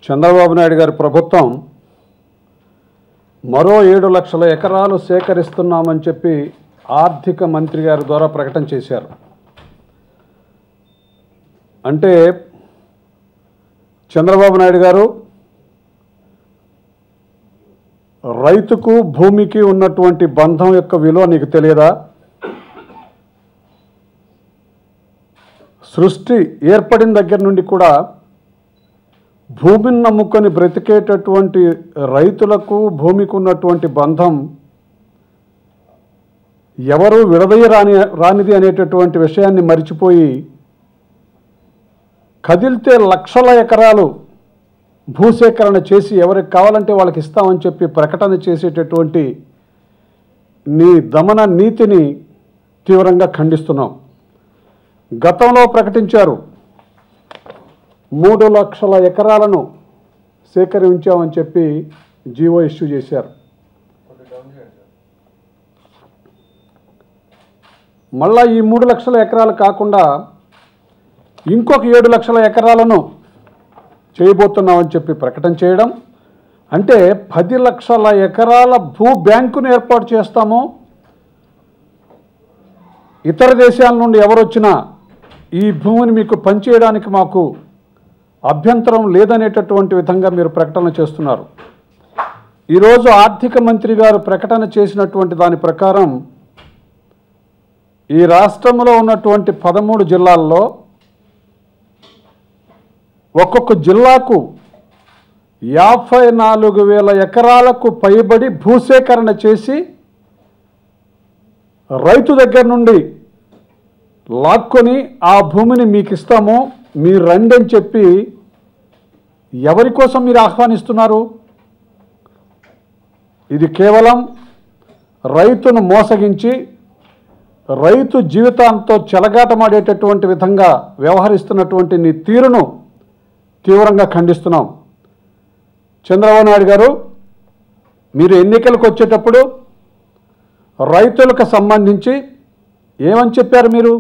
చంద్రబాబు నాయుడు గారి ప్రభుత్వం మరో 7 లక్షల ఎకరాలు సేకరిస్తున్నామని చెప్పి ఆర్థిక మంత్రి గారి ద్వారా ప్రకటన చేశారు. అంటే చంద్రబాబు నాయుడు గారు రైతుకు భూమికి ఉన్నటువంటి బంధం యొక్క విలువ నీకు తెలియదా? సృష్టి ఏర్పడిన దగ్గర నుండి కూడా భూమిని నమ్ముకొని బ్రతికేటటువంటి రైతులకు భూమికి ఉన్నటువంటి బంధం ఎవరు రానిది అనేటటువంటి విషయాన్ని మరిచిపోయి కదిలితే లక్షల ఎకరాలు భూసేకరణ చేసి ఎవరికి కావాలంటే వాళ్ళకి ఇస్తామని చెప్పి ప్రకటన చేసేటటువంటి నీ దమన నీతిని తీవ్రంగా ఖండిస్తున్నాం. గతంలో ప్రకటించారు 3 లక్షల ఎకరాలను సేకరించామని చెప్పి జీవో ఇష్యూ చేశారు. మళ్ళా ఈ 3 లక్షల ఎకరాలు కాకుండా ఇంకొక 7 లక్షల ఎకరాలను చేయబోతున్నామని చెప్పి ప్రకటన చేయడం అంటే 10 లక్షల ఎకరాల భూ బ్యాంకును ఏర్పాటు చేస్తాము, ఇతర దేశాల నుండి ఎవరొచ్చినా ఈ భూమిని మీకు పంచేయడానికి మాకు అభ్యంతరం లేదనేటటువంటి విధంగా మీరు ప్రకటన చేస్తున్నారు. ఈరోజు ఆర్థిక మంత్రి గారు ప్రకటన చేసినటువంటి దాని ప్రకారం ఈ రాష్ట్రంలో ఉన్నటువంటి 13 జిల్లాల్లో ఒక్కొక్క జిల్లాకు 54,000 ఎకరాలకు పైబడి భూసేకరణ చేసి రైతు దగ్గర నుండి లాక్కొని ఆ భూమిని మీకు ఇస్తాము, మీరు రండి అని చెప్పి ఎవరి కోసం మీరు ఆహ్వానిస్తున్నారు? ఇది కేవలం రైతును మోసగించి రైతు జీవితాంతో చెలగాటమాడేటటువంటి విధంగా వ్యవహరిస్తున్నటువంటి నీ తీరును తీవ్రంగా ఖండిస్తున్నాం. చంద్రబాబు నాయుడు గారు, మీరు ఎన్నికలకు వచ్చేటప్పుడు రైతులకు సంబంధించి ఏమని చెప్పారు? మీరు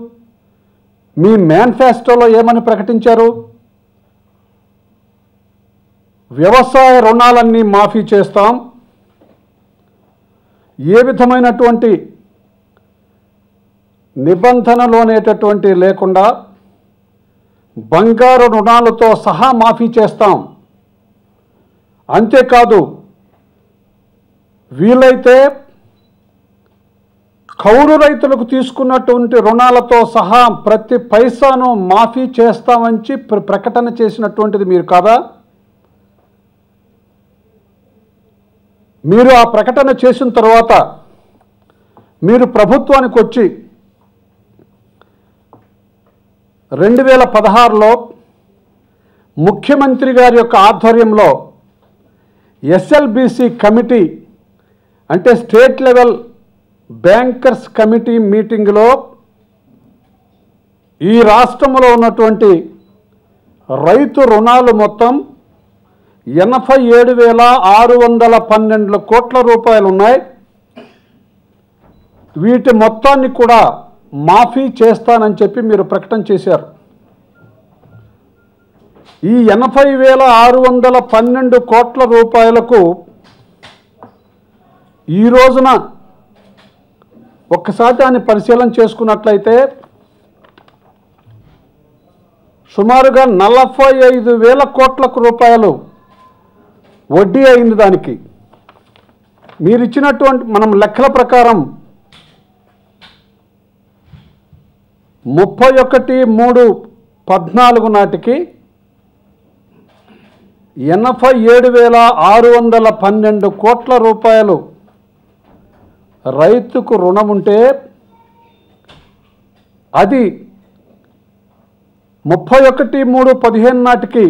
మీ మేనిఫెస్టోలో ఏమని ప్రకటించారు? వ్యవసాయ రుణాలన్నీ మాఫీ చేస్తాం, ఏ విధమైనటువంటి నిబంధనలు అనేటటువంటి లేకుండా బంగారు రుణాలతో సహా మాఫీ చేస్తాం, అంతేకాదు వీలైతే కౌలు రైతులకు తీసుకున్నటువంటి రుణాలతో సహా ప్రతి పైసాను మాఫీ చేస్తామని ప్రకటన చేసినటువంటిది మీరు కాదా? మీరు ఆ ప్రకటన చేసిన తర్వాత మీరు ప్రభుత్వానికి వచ్చి 2016లో ముఖ్యమంత్రి గారి యొక్క ఆధ్వర్యంలో SLBC కమిటీ అంటే స్టేట్ లెవెల్ బ్యాంకర్స్ కమిటీ మీటింగ్లో ఈ రాష్ట్రంలో ఉన్నటువంటి రైతు రుణాలు మొత్తం 87,612 కోట్ల రూపాయలు ఉన్నాయి. వీటి మొత్తాన్ని కూడా మాఫీ చేస్తానని చెప్పి మీరు ప్రకటన చేశారు. ఈ 80,612 కోట్ల రూపాయలకు ఈ రోజున ఒక్కసారి దాన్ని పరిశీలన చేసుకున్నట్లయితే సుమారుగా 45,000 కోట్ల రూపాయలు వడ్డీ అయింది. దానికి మీరు ఇచ్చినటువంటి మనం లెక్కల ప్రకారం 31/3/14 నాటికి 87,612 కోట్ల రూపాయలు రైతుకు రుణం ఉంటే అది 31/3/15 నాటికి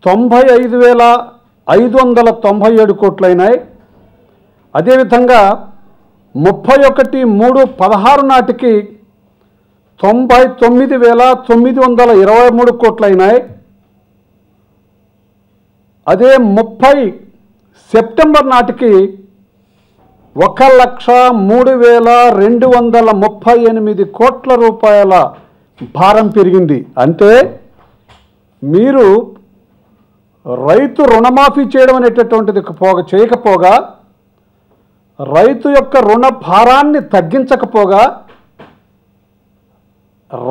95,597 కోట్లయినాయి. అదేవిధంగా 31/3/16 నాటికి 99,923 కోట్లయినాయి. అదే 30 సెప్టెంబర్ నాటికి 1,03,238 కోట్ల రూపాయల భారం పెరిగింది. అంటే మీరు రైతు రుణమాఫీ చేయడం అనేటటువంటిది చేయకపోగా, రైతు యొక్క రుణ భారాన్ని తగ్గించకపోగా,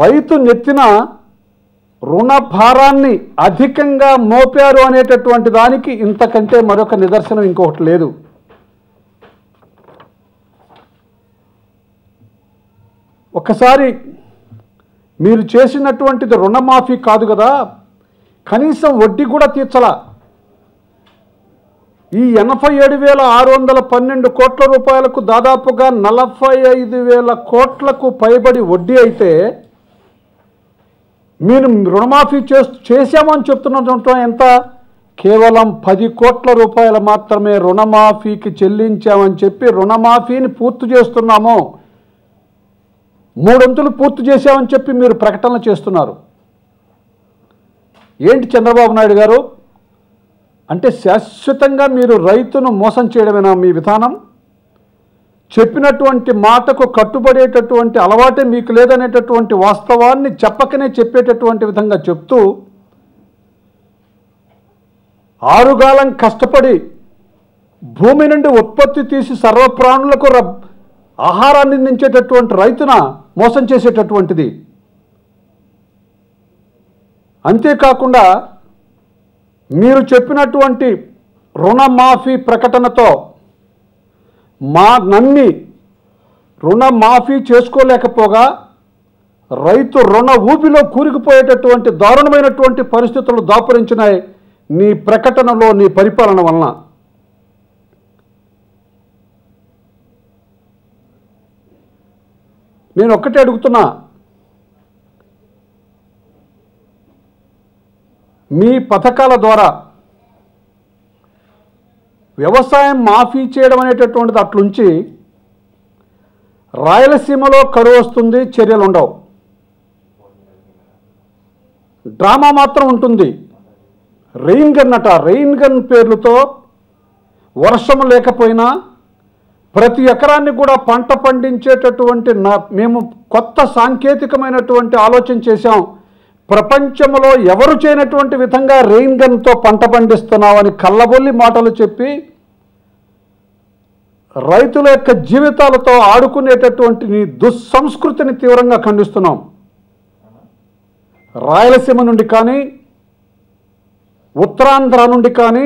రైతు నెత్తిన రుణ భారాన్ని అధికంగా మోపారు అనేటటువంటి దానికి ఇంతకంటే మరొక నిదర్శనం ఇంకొకటి లేదు. ఒకసారి మీరు చేసినటువంటిది రుణమాఫీ కాదు కదా, కనీసం వడ్డీ కూడా తీర్చలా. ఈ 87,612 కోట్ల రూపాయలకు దాదాపుగా 45,000 కోట్లకు పైబడి వడ్డీ అయితే, మీరు రుణమాఫీ చేశామని చెప్తున్నటువంటి ఎంత? కేవలం 10 కోట్ల రూపాయలు మాత్రమే రుణమాఫీకి చెల్లించామని చెప్పి రుణమాఫీని పూర్తి చేస్తున్నాము, 3 వంతులు పూర్తి చేశామని చెప్పి మీరు ప్రకటనలు చేస్తున్నారు. ఏంటి చంద్రబాబు నాయుడు గారు? అంటే శాశ్వతంగా మీరు రైతును మోసం చేయడమేనా మీ విధానం? చెప్పినటువంటి మాటకు కట్టుబడేటటువంటి అలవాటే మీకు లేదనేటటువంటి వాస్తవాన్ని చెప్పకనే చెప్పేటటువంటి విధంగా చెప్తూ, ఆరుగాలం కష్టపడి భూమి నుండి ఉత్పత్తి తీసి సర్వప్రాణులకు ఆహారాన్ని అందించేటటువంటి రైతున మోసం చేసేటటువంటిది. అంతేకాకుండా మీరు చెప్పినటువంటి రుణమాఫీ ప్రకటనతో నమ్మి రుణమాఫీ చేసుకోలేకపోగా రైతు రుణ ఊపిలో కూరుకుపోయేటటువంటి దారుణమైనటువంటి పరిస్థితులు దాపురించినాయి నీ ప్రకటనలో, నీ పరిపాలన వలన. నేను ఒక్కటే అడుగుతున్నా, మీ పథకాల ద్వారా వ్యవసాయం మాఫీ చేయడం అనేటటువంటిది అట్లుంచి, రాయలసీమలో కరువు వస్తుంది, చర్యలు ఉండవు, డ్రామా మాత్రం ఉంటుంది. రెయిన్ గన్ అట, రెయిన్ గన్ పేర్లతో వర్షం లేకపోయినా ప్రతి ఎకరాన్ని కూడా పంట పండించేటటువంటి మేము కొత్త సాంకేతికమైనటువంటి ఆలోచన చేశాం, ప్రపంచంలో ఎవరు చేయనటువంటి విధంగా రెయిన్ గన్తో పంట పండిస్తున్నామని కళ్ళబొల్లి మాటలు చెప్పి రైతుల యొక్క జీవితాలతో ఆడుకునేటటువంటి నీ దుస్సంస్కృతిని తీవ్రంగా ఖండిస్తున్నాం. రాయలసీమ నుండి కానీ, ఉత్తరాంధ్ర నుండి కానీ,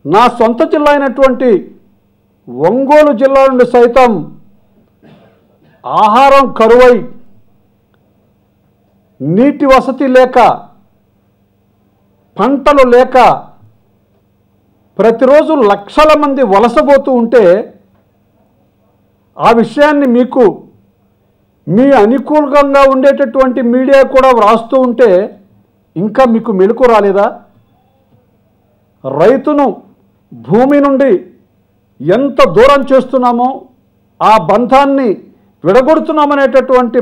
నా సొంత జిల్లా అయినటువంటి ఒంగోలు జిల్లా నుండి సైతం ఆహారం కరువై, నీటి వసతి లేక, పంటలు లేక ప్రతిరోజు లక్షల మంది వలసపోతూ ఉంటే, ఆ విషయాన్ని మీకు మీ అనుకూలంగా ఉండేటటువంటి మీడియా కూడా వ్రాస్తూ ఉంటే ఇంకా మీకు మెలకు రాలేదా? రైతును భూమి నుండి ఎంత దూరం చేస్తున్నామో, ఆ బంధాన్ని విడగొడుతున్నామనేటటువంటి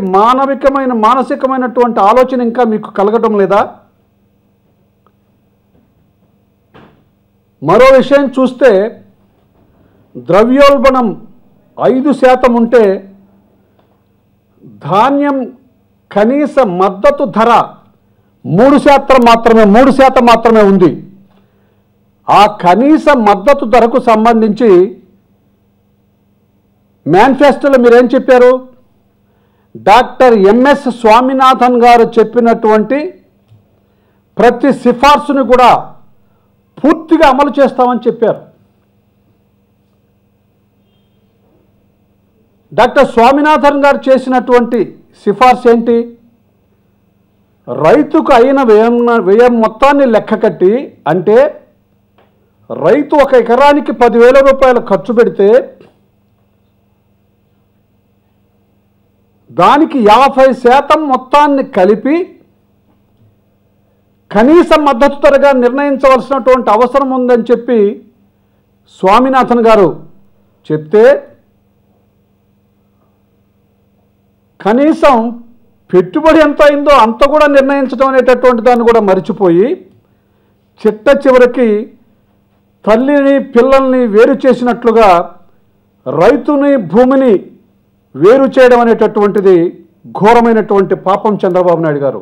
మానసికమైనటువంటి ఆలోచన ఇంకా మీకు కలగటం లేదా? మరో విషయం చూస్తే, ద్రవ్యోల్బణం 5% ఉంటే ధాన్యం కనీస మద్దతు ధర 3% మాత్రమే ఉంది. ఆ కనీస మద్దతు ధరకు సంబంధించి మేనిఫెస్టోలో మీరేం చెప్పారు? డాక్టర్ ఎంఎస్ స్వామినాథన్ గారు చెప్పినటువంటి ప్రతి సిఫార్సుని కూడా పూర్తిగా అమలు చేస్తామని చెప్పారు. డాక్టర్ స్వామినాథన్ గారు చేసినటువంటి సిఫార్సు ఏంటి? రైతుకు అయిన వ్యయం మొత్తాన్ని లెక్క కట్టి, అంటే రైతు 1 ఎకరానికి 10,000 రూపాయలు ఖర్చు పెడితే దానికి 50% మొత్తాన్ని కలిపి కనీస మద్దతు ధరగా నిర్ణయించవలసినటువంటి అవసరం ఉందని చెప్పి స్వామినాథన్ గారు చెప్తే, కనీసం పెట్టుబడి ఎంత అయిందో అంత కూడా నిర్ణయించడం అనేటటువంటి దాన్ని కూడా మరిచిపోయి, చివరికి తల్లిని పిల్లల్ని వేరు చేసినట్లుగా రైతుని భూమిని వేరు చేయడం అనేటటువంటిది ఘోరమైనటువంటి పాపం చంద్రబాబు నాయుడు గారు.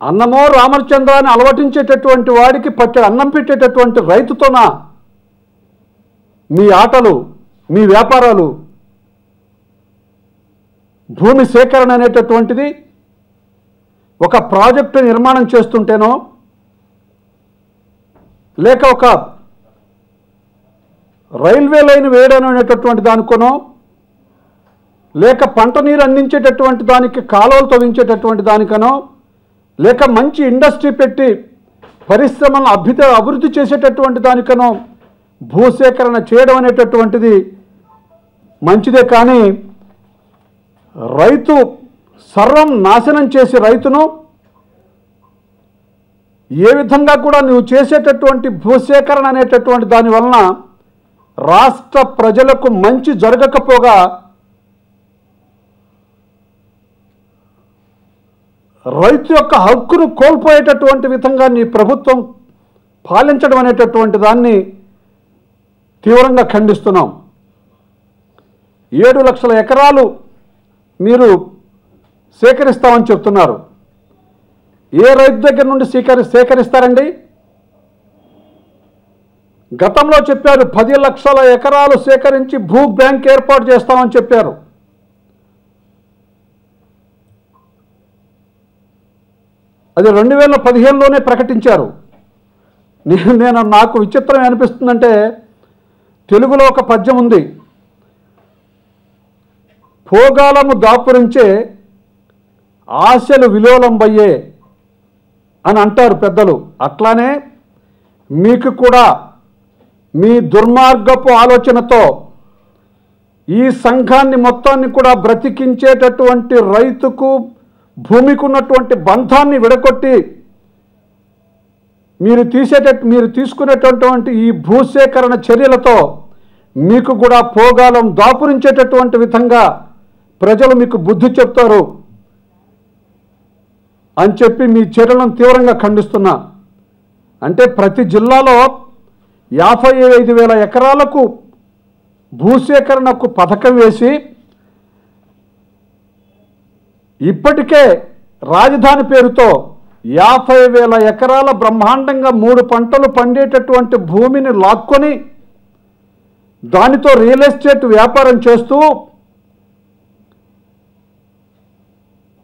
అన్నమో రామచంద్రాన్ని అలవటించేటటువంటి వాడికి పట్టే అన్నం పెట్టేటటువంటి రైతుతోనా మీ ఆటలు, మీ వ్యాపారాలు? భూమి సేకరణ అనేటటువంటిది ఒక ప్రాజెక్టు నిర్మాణం చేస్తుంటేనో, లేక ఒక రైల్వే లైన్ వేయడం అనేటటువంటి దానికోనో, లేక పంట నీరు అందించేటటువంటి దానికి కాలువలు తవ్వించేటటువంటి దానికనో, లేక మంచి ఇండస్ట్రీ పెట్టి పరిశ్రమలను అభివృద్ధి చేసేటటువంటి దానికనో భూసేకరణ చేయడం అనేటటువంటిది మంచిదే. కానీ రైతు సర్వం నాశనం చేసి రైతును ఏ విధంగా కూడా నువ్వు చేసేటటువంటి భూసేకరణ అనేటటువంటి దాని వలన రాష్ట్ర ప్రజలకు మంచి జరగకపోగా రైతు యొక్క హక్కును కోల్పోయేటటువంటి విధంగా నీ ప్రభుత్వం పాలించడం అనేటటువంటి దాన్ని తీవ్రంగా ఖండిస్తున్నాం. 7 లక్షల ఎకరాలు మీరు సేకరిస్తామని చెప్తున్నారు. ఏ రైతు దగ్గర నుండి సేకరిస్తారండి? గతంలో చెప్పారు 10 లక్షల ఎకరాలు సేకరించి భూ బ్యాంక్ ఏర్పాటు చేస్తామని చెప్పారు. అది 2015లోనే ప్రకటించారు. నాకు విచిత్రం అనిపిస్తుందంటే, తెలుగులో ఒక పద్యం ఉంది, భోగాలము దాపురించే ఆశలు విలోలంబయ్యే అని అంటారు పెద్దలు. అట్లానే మీకు కూడా మీ దుర్మార్గపు ఆలోచనతో ఈ సంఘాన్ని మొత్తాన్ని కూడా బ్రతికించేటటువంటి రైతుకు భూమికి ఉన్నటువంటి బంధాన్ని విడగొట్టి మీరు తీసుకునేటటువంటి ఈ భూసేకరణ చర్యలతో మీకు కూడా పోగాలం దాపురించేటటువంటి విధంగా ప్రజలు మీకు బుద్ధి చెప్తారు అని చెప్పి మీ చర్యలను తీవ్రంగా ఖండిస్తున్నా. అంటే ప్రతి జిల్లాలో 55,000 ఎకరాలకు భూసేకరణకు పథకం వేసి ఇప్పటికే రాజధాని పేరుతో 50,000 ఎకరాల బ్రహ్మాండంగా 3 పంటలు పండేటటువంటి భూమిని లాక్కొని దానితో రియల్ ఎస్టేట్ వ్యాపారం చేస్తూ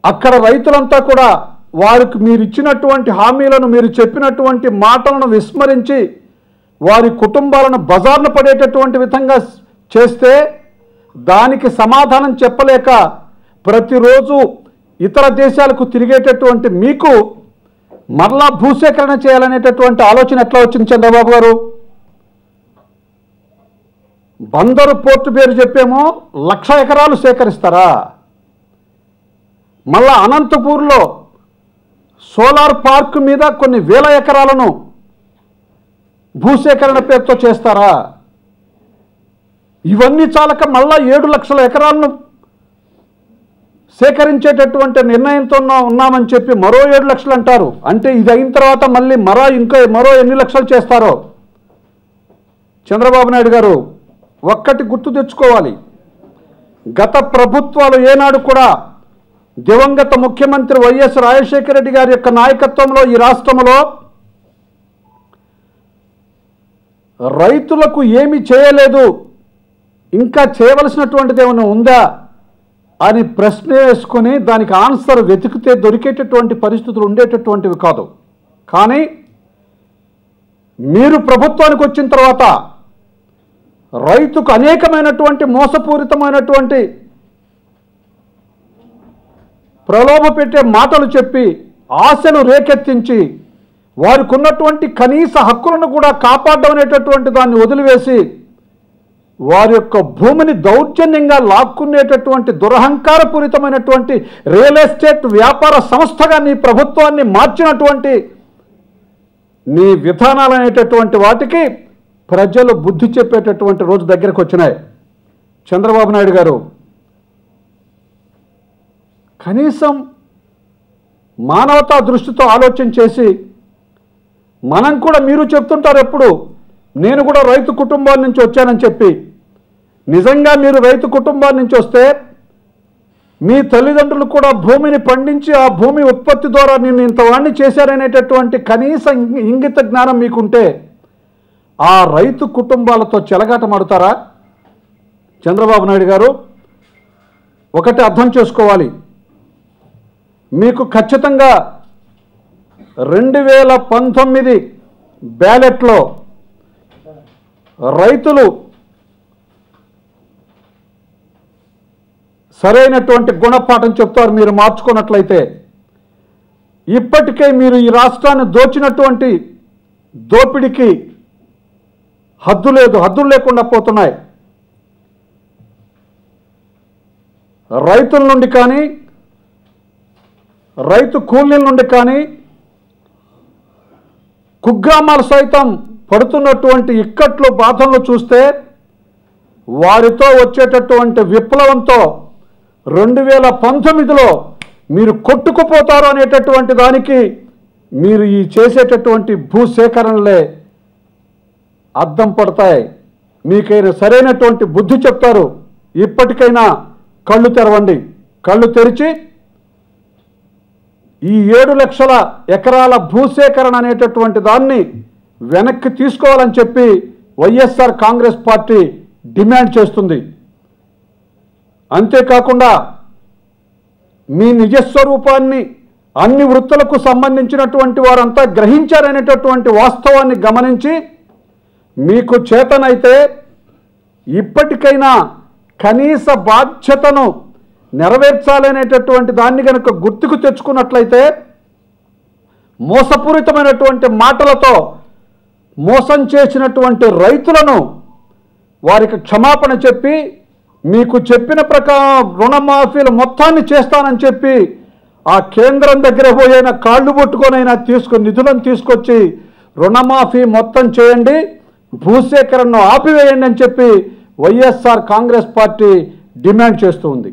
అక్కడ రైతులంతా కూడా వారికి మీరు ఇచ్చినటువంటి హామీలను, మీరు చెప్పినటువంటి మాటలను విస్మరించి వారి కుటుంబాలను బజార్న పడేటటువంటి విధంగా చేస్తే దానికి సమాధానం చెప్పలేక ప్రతిరోజు ఇతర దేశాలకు తిరిగేటటువంటి మీకు మరలా భూసేకరణ చేయాలనేటటువంటి ఆలోచన ఎట్లా వచ్చింది చంద్రబాబు గారు? బందరు పోర్టు పేరు చెప్పేమో 1,00,000 ఎకరాలు సేకరిస్తారా? మళ్ళా అనంతపూర్లో సోలార్ పార్క్ మీద కొన్ని వేల ఎకరాలను భూసేకరణ పేరుతో చేస్తారా? ఇవన్నీ చాలక మళ్ళా 7 లక్షల ఎకరాలను సేకరించేటటువంటి నిర్ణయంతో ఉన్నామని చెప్పి మరో 7 లక్షలు అంటారు. అంటే ఇది అయిన తర్వాత మళ్ళీ మరో ఎన్ని లక్షలు చేస్తారో? చంద్రబాబు నాయుడు గారు ఒక్కటి గుర్తు తెచ్చుకోవాలి, గత ప్రభుత్వాలు ఏనాడు కూడా దివంగత ముఖ్యమంత్రి వైఎస్ రాజశేఖర రెడ్డి గారి యొక్క నాయకత్వంలో ఈ రాష్ట్రంలో రైతులకు ఏమి చేయలేదు, ఇంకా చేయవలసినటువంటిది ఏమైనా ఉందా అని ప్రశ్న వేసుకొని దానికి ఆన్సర్ వెతికితే దొరికేటటువంటి పరిస్థితులు ఉండేటటువంటివి కాదు. కానీ మీరు ప్రభుత్వానికి వచ్చిన తర్వాత రైతుకు అనేకమైనటువంటి మోసపూరితమైనటువంటి ప్రలోభ పెట్టే మాటలు చెప్పి ఆశలు రేకెత్తించి వారికి ఉన్నటువంటి కనీస హక్కులను కూడా కాపాడడం అనేటటువంటి దాన్ని వదిలివేసి వారి యొక్క భూమిని దౌర్జన్యంగా లాక్కునేటటువంటి దురహంకారపూరితమైనటువంటి రియల్ ఎస్టేట్ వ్యాపార సంస్థగా నీ ప్రభుత్వాన్ని మార్చినటువంటి నీ విధానాలు అనేటటువంటి వాటికి ప్రజలు బుద్ధి చెప్పేటటువంటి రోజు దగ్గరకు వచ్చినాయి. చంద్రబాబు నాయుడు గారు కనీసం మానవతా దృష్టితో ఆలోచన చేసి, మనం కూడా మీరు చెప్తుంటారు ఎప్పుడు నేను కూడా రైతు కుటుంబాల నుంచి వచ్చానని చెప్పి, నిజంగా మీరు రైతు కుటుంబాల నుంచి వస్తే మీ తల్లిదండ్రులు కూడా భూమిని పండించి ఆ భూమి ఉత్పత్తి ద్వారా నిన్ను ఇంతవాణ్ణి చేశారనేటటువంటి కనీస ఇంగిత జ్ఞానం మీకుంటే ఆ రైతు కుటుంబాలతో చెలగాటమాడుతారా? చంద్రబాబు నాయుడు గారు, ఒకటి అర్థం చేసుకోవాలి. మీకు ఖచ్చితంగా 2019 బ్యాలెట్లో రైతులు సరైనటువంటి గుణపాఠం చెప్తారు. మీరు మార్చుకున్నట్లయితే ఇప్పటికే మీరు ఈ రాష్ట్రాన్ని దోచినటువంటి దోపిడికి హద్దులు లేకుండా పోతున్నాయి. రైతుల నుండి కానీ రైతు కూలీల నుండి కానీ కుగ్రామాలు సైతం పడుతున్నటువంటి ఇక్కట్లు బాధలను చూస్తే వారితో వచ్చేటటువంటి విప్లవంతో 2019లో మీరు కొట్టుకుపోతారు అనేటటువంటి దానికి మీరు ఈ చేసేటటువంటి భూసేకరణలే అద్దం పడతాయి. మీకైనా సరైనటువంటి బుద్ధి చెప్తారు. ఇప్పటికైనా కళ్ళు తెరవండి. కళ్ళు తెరిచి ఈ 7 లక్షల ఎకరాల భూసేకరణ అనేటటువంటి దాన్ని వెనక్కి తీసుకోవాలని చెప్పి వైఎస్ఆర్ కాంగ్రెస్ పార్టీ డిమాండ్ చేస్తుంది. అంతేకాకుండా మీ నిజస్వరూపాన్ని అన్ని వృత్తులకు సంబంధించినటువంటి వారంతా గ్రహించారనేటటువంటి వాస్తవాన్ని గమనించి మీకు చేతనైతే ఇప్పటికైనా కనీస బాధ్యతను నెరవేర్చాలనేటటువంటి దాన్ని కనుక గుర్తుకు తెచ్చుకున్నట్లయితే మోసపూరితమైనటువంటి మాటలతో మోసం చేసినటువంటి రైతులను వారికి క్షమాపణ చెప్పి మీకు చెప్పిన ప్రకారం రుణమాఫీలు మొత్తాన్ని చేస్తానని చెప్పి ఆ కేంద్రం దగ్గర పోయిన కాళ్ళు పట్టుకొనైనా నిధులను తీసుకొచ్చి రుణమాఫీ మొత్తం చేయండి, భూసేకరణను ఆపివేయండి అని చెప్పి వైఎస్ఆర్ కాంగ్రెస్ పార్టీ డిమాండ్ చేస్తూ ఉంది.